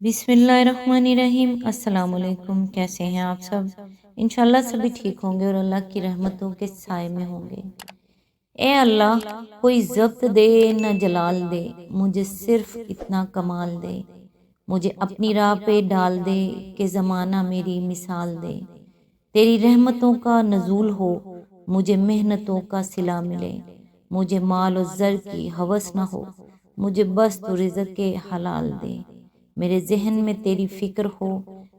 बिस्मिल्लाहिर्रहमानिर्रहीम। अस्सलाम वालेकुम। कैसे हैं आप सब? इंशाल्लाह सभी ठीक होंगे और अल्लाह की रहमतों के साए में होंगे। ए अल्लाह, कोई ज़ब्त दे न जलाल दे, मुझे सिर्फ इतना कमाल दे। मुझे अपनी राह पे डाल दे कि ज़माना मेरी मिसाल दे। तेरी रहमतों का नज़ूल हो, मुझे मेहनतों का सिला मिले। मुझे माल और ज़र की हवस न हो, मुझे बस तू रिज़्क़ के हलाल दे। मेरे ज़हन में तेरी फ़िक्र हो,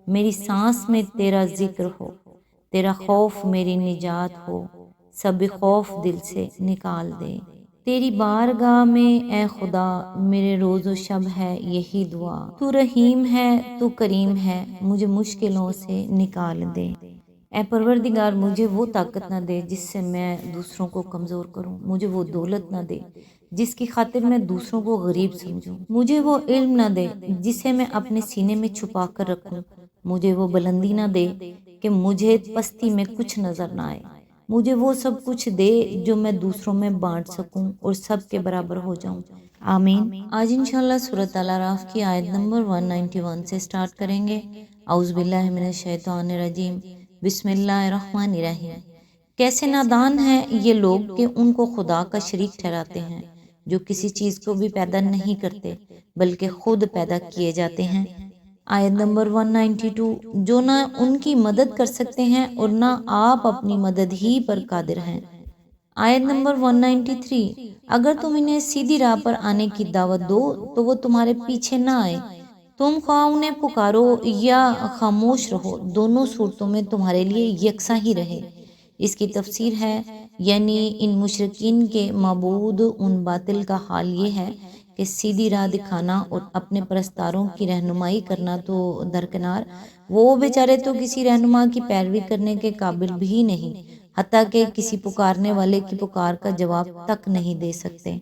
मेरी सांस में तेरा ज़िक्र हो। तेरा खौफ मेरी निजात हो, सब खौफ दिल से निकाल दे। तेरी बारगाह में ए खुदा मेरे रोज़ो शब है यही दुआ। तू रहीम है, तू करीम है, मुझे मुश्किलों से निकाल दे। ए परवरदिगार, मुझे वो ताकत ना दे जिससे मैं दूसरों को कमज़ोर करूं। मुझे वो दौलत ना दे जिसकी खातिर मैं दूसरों को गरीब समझूं। मुझे वो इल्म ना दे जिसे मैं अपने सीने में छुपा कर रखूं। मुझे वो बुलंदी ना दे कि मुझे पस्ती में कुछ नज़र ना आए। मुझे वो सब कुछ दे जो मैं दूसरों में बांट सकूं और सब के बराबर हो जाऊं। आमीन। आज इंशाल्लाह सूरत अल अराफ की आयत नंबर 191 से स्टार्ट करेंगे। औज़ु बिल्लाहि मिनश शैतानिर रजीम। बिस्मिल्लाहिर्रहमानिर्रहीम। कैसे नादान हैं ये लोग कि उनको खुदा का शरीक ठहराते हैं, जो किसी चीज़ को भी पैदा नहीं करते बल्कि खुद पैदा किए जाते हैं। आयत नंबर 192। जो ना उनकी मदद कर सकते हैं और ना आप अपनी मदद ही पर कादिर हैं। आयत नंबर 193। अगर तुम इन्हें सीधी राह पर आने की दावत दो तो वो तुम्हारे पीछे ना आए। तुम ख्वाह उन्हें पुकारो या खामोश रहो, दोनों सूरतों में तुम्हारे लिए यकसा ही रहे। इसकी तफसीर है, यानी इन मुशरिकीन के मबूद उन बातिल का हाल ये है कि सीधी राह दिखाना और अपने परस्तारों की रहनुमाई करना तो दरकिनार, वो बेचारे तो किसी रहनुमा की पैरवी करने के काबिल भी नहीं, हत्ता कि किसी पुकारने वाले की पुकार का जवाब तक नहीं दे सकते।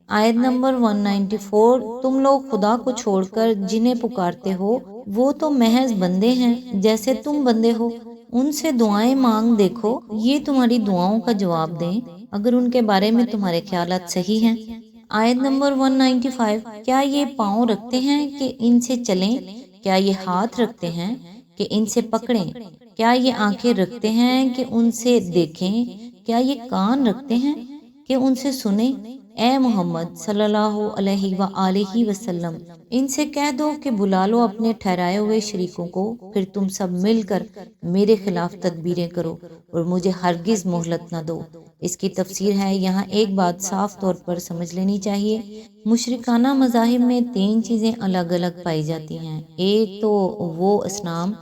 आयत नंबर 194। तुम लोग खुदा को छोड़कर जिन्हें पुकारते हो वो तो महज बंदे हैं जैसे तुम बंदे हो। उनसे दुआएं मांग देखो, ये तुम्हारी दुआओं का जवाब दें अगर उनके बारे में तुम्हारे ख्यालात सही हैं। आयत नंबर 195। क्या ये पाँव रखते हैं कि इनसे चलें? क्या ये हाथ रखते हैं कि इनसे पकड़ें? क्या ये आंखें रखते हैं कि उनसे देखें? क्या ये कान रखते हैं कि उनसे सुने? ए मोहम्मद सल्लल्लाहु अलैहि व आलिहि वसल्लम, इनसे कह दो कि बुला लो अपने ठहराए हुए शरीकों को, फिर तुम सब मिलकर मेरे खिलाफ तदबीरें करो और मुझे हरगिज मोहलत न दो। इसकी तफसीर है, यहाँ एक बात साफ तौर पर समझ लेनी चाहिए। मुशरिकाना मज़ाहिब में तीन चीज़ें अलग अलग पाई जाती हैं। एक तो वो असनाम,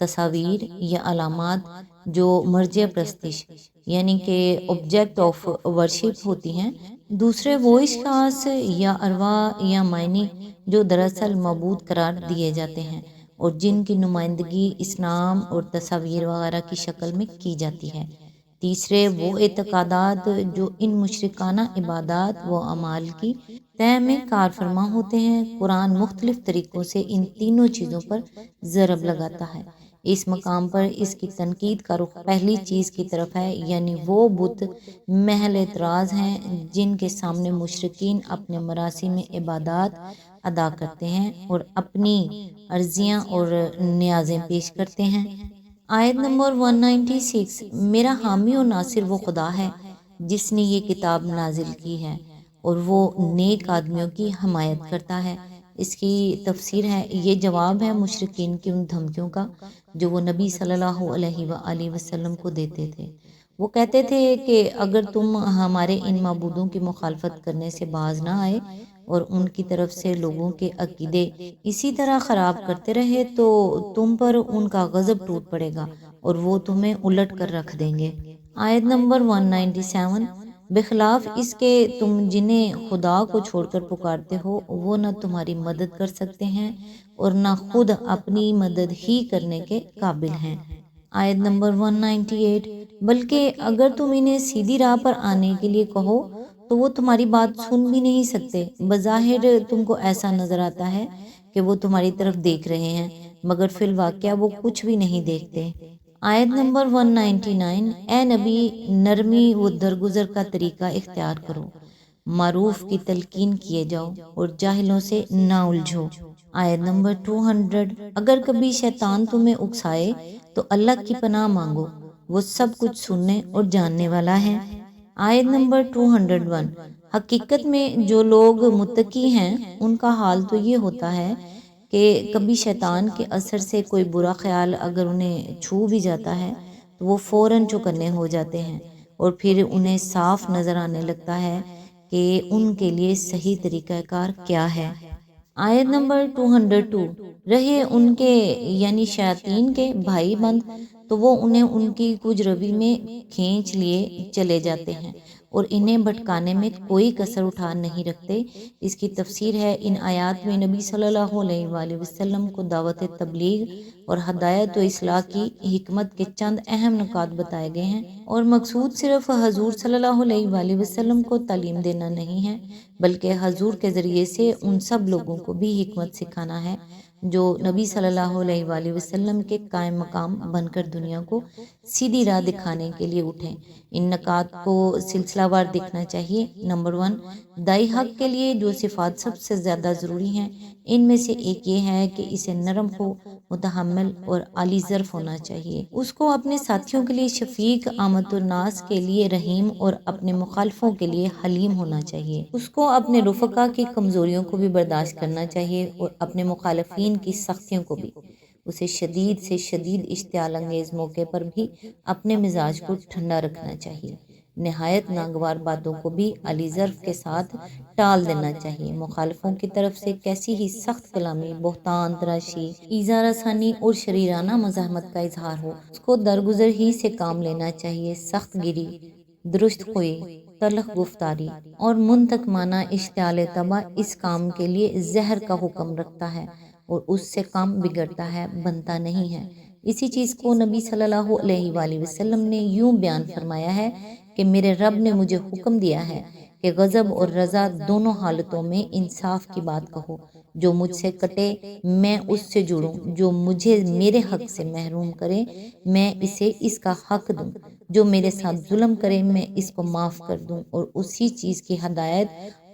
तस्वीर या अलामात जो मर्ज प्रस्तिश यानी कि ऑब्जेक्ट ऑफ वर्शिप होती हैं। दूसरे वो इश्खास या अरवा या मायनी जो दरअसल मबूद करार दिए जाते हैं और जिनकी नुमाइंदगी इस्लाम और तस्वीर वगैरह की शक्ल में की जाती है। तीसरे वो एतकादात जो इन मुशरिकाना इबादात व अमाल की तय में कार फरमा होते हैं। कुरान मुख्तलिफ तरीक़ों से इन तीनों चीज़ों पर ज़रब लगाता है। इस मकाम पर इसकी तनकीद का रुख पहली चीज़ की तरफ है, यानी वो बुत महल एतराज़ हैं जिनके सामने मुशरिकीन अपने मरासिम में इबादात अदा करते हैं और अपनी अर्जियाँ और न्याज़ें पेश करते हैं। आयत नंबर 196। मेरा हामी और नासिर वो खुदा है जिसने ये किताब नाजिल की है और वो नेक आदमियों की हमायत करता है। इसकी तफसीर है, ये जवाब है मुशरिकीन की उन धमकियों का जो वो नबी सल्लल्लाहु अलैहि वसल्लम को देते थे। वो कहते थे कि अगर तुम हमारे इन मबूदों की मुखालफत करने से बाज ना आए और उनकी तरफ से लोगों के अकीदे इसी तरह ख़राब करते रहे तो तुम पर उनका गज़ब टूट पड़ेगा और वो तुम्हें उलट कर रख देंगे। आयत नंबर 197। बेखिलाफ इसके तुम जिन्हें खुदा को छोड़कर पुकारते हो वो न तुम्हारी मदद कर सकते हैं और न खुद अपनी मदद ही करने के काबिल हैं। आयत नंबर 198। बल्कि अगर तुम इन्हें सीधी राह पर आने के लिए कहो तो वो तुम्हारी बात सुन भी नहीं सकते। बज़ाहिर तुमको ऐसा नज़र आता है कि वो तुम्हारी तरफ देख रहे हैं, मगर फिल वाक़या वो कुछ भी नहीं देखते। आयत नंबर 199। ए नबी, नरमी व दरगुजर का तरीका इख्तियार करो। معروف کی تلقین کیے جاؤ اور جاہلوں سے نہ الجھو۔ آیت نمبر 200، اگر کبھی شیطان تمہیں اکسائے تو اللہ کی پناہ مانگو، وہ سب کچھ سننے اور جاننے والا ہے۔ آیت نمبر 201، حقیقت میں جو لوگ متقی ہیں ان کا حال تو یہ ہوتا ہے کہ کبھی شیطان کے اثر سے کوئی برا خیال اگر انہیں چھو بھی جاتا ہے تو وہ فوراً چوکنے ہو جاتے ہیں اور پھر انہیں صاف نظر آنے لگتا ہے کہ ان کے لیے صحیح طریقہ کار کیا ہے۔ آیت نمبر 202، رہے ان کے یعنی شیاطین کے بھائی بند تو وہ انہیں ان کی کچھ روی میں کھینچ لیے چلے جاتے ہیں اور انہیں بھٹکانے میں کوئی کسر اٹھا نہیں رکھتے۔ اس کی تفسیر ہے، ان آیات میں نبی صلی اللہ علیہ وآلہ وسلم کو دعوت تبلیغ اور ہدایت و اصلاح کی حکمت کے چند اہم نکات بتائے گئے ہیں، اور مقصود صرف حضور صلی اللہ علیہ وآلہ وسلم کو تعلیم دینا نہیں ہے بلکہ حضور کے ذریعے سے ان سب لوگوں کو بھی حکمت سکھانا ہے جو نبی صلی اللہ علیہ وآلہ وسلم کے قائم مقام بن کر دنیا کو سیدھی راہ دکھانے کے لیے اٹھیں۔ ان نکات کو سلسلہ وار دیکھنا چاہیے۔ نمبر 1، دائی حق کے لیے جو صفات سب سے زیادہ ضروری ہیں ان میں سے ایک یہ ہے کہ اسے نرم ہو، متحمل اور عالی ظرف ہونا چاہیے۔ اس کو اپنے ساتھیوں کے لیے شفیق، آمد الناس کے لیے رحیم اور اپنے مخالفوں کے لیے حلیم ہونا چاہیے۔ اس کو اپنے رفقا کی کمزوریوں کو بھی برداشت کرنا چاہیے اور اپنے مخالفین کی سختیوں کو بھی۔ اسے شدید سے شدید اشتعال انگیز موقع پر بھی اپنے مزاج کو ٹھنڈا رکھنا چاہیے۔ نہایت ناگوار باتوں کو بھی علی ظرف کے ساتھ ٹال دینا چاہیے۔ مخالفوں کی طرف سے کیسی ہی سخت کلامی، بہتان تراشی، ایذا رسانی اور شریرانہ مزاحمت کا اظہار ہو، اس کو درگزر ہی سے کام لینا چاہیے۔ سخت گیری، درست خوئی، تلخ گفتاری اور منتقمانہ اشتعال طبع اس کام کے لیے زہر کا حکم رکھتا ہے اور اس سے کام بگڑتا ہے، بنتا نہیں ہے۔ اسی چیز کو نبی صلی اللہ علیہ وآلہ وسلم نے یوں بیان فرمایا ہے کہ میرے رب نے مجھے حکم دیا ہے کہ غضب اور رضا دونوں حالتوں میں انصاف کی بات کہو۔ جو مجھ سے کٹے میں اس سے جڑوں، جو مجھے میرے حق سے محروم کرے میں اسے اس کا حق دوں، جو میرے ساتھ ظلم کرے میں اس کو معاف کر دوں۔ اور اسی چیز کی ہدایت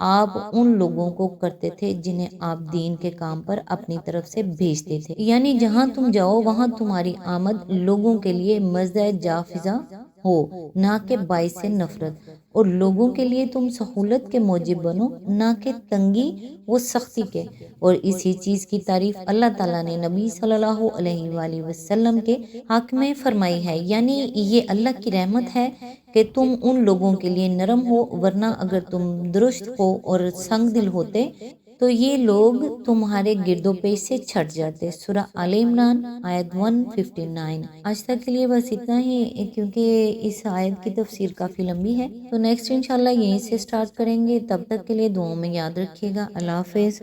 آپ ان لوگوں کو کرتے تھے جنہیں آپ دین کے کام پر اپنی طرف سے بھیجتے تھے، یعنی جہاں تم جاؤ وہاں تمہاری آمد لوگوں کے لیے مزہ جا فضا ہو، نہ کہ باعث نفرت، اور لوگوں کے لیے تم سہولت کے موجب بنو، نہ کہ تنگی و سختی کے۔ اور اسی چیز کی تعریف اللہ تعالیٰ نے نبی صلی اللہ علیہ وآلہ وسلم کے حق میں فرمائی ہے، یعنی یہ اللہ کی رحمت ہے کہ تم ان لوگوں کے لیے نرم ہو، ورنہ اگر تم درست ہو اور سنگ دل ہوتے تو یہ لوگ تمہارے گرد و پیش سے چھٹ جاتے۔ سورہ آل عمران آیت 159۔ آج تک کے لیے بس اتنا ہی، کیونکہ اس آیت کی تفسیر کافی لمبی ہے، تو نیکسٹ انشاءاللہ یہیں سے سٹارٹ کریں گے۔ تب تک کے لیے دعاؤں میں یاد رکھیے گا۔ اللہ حافظ۔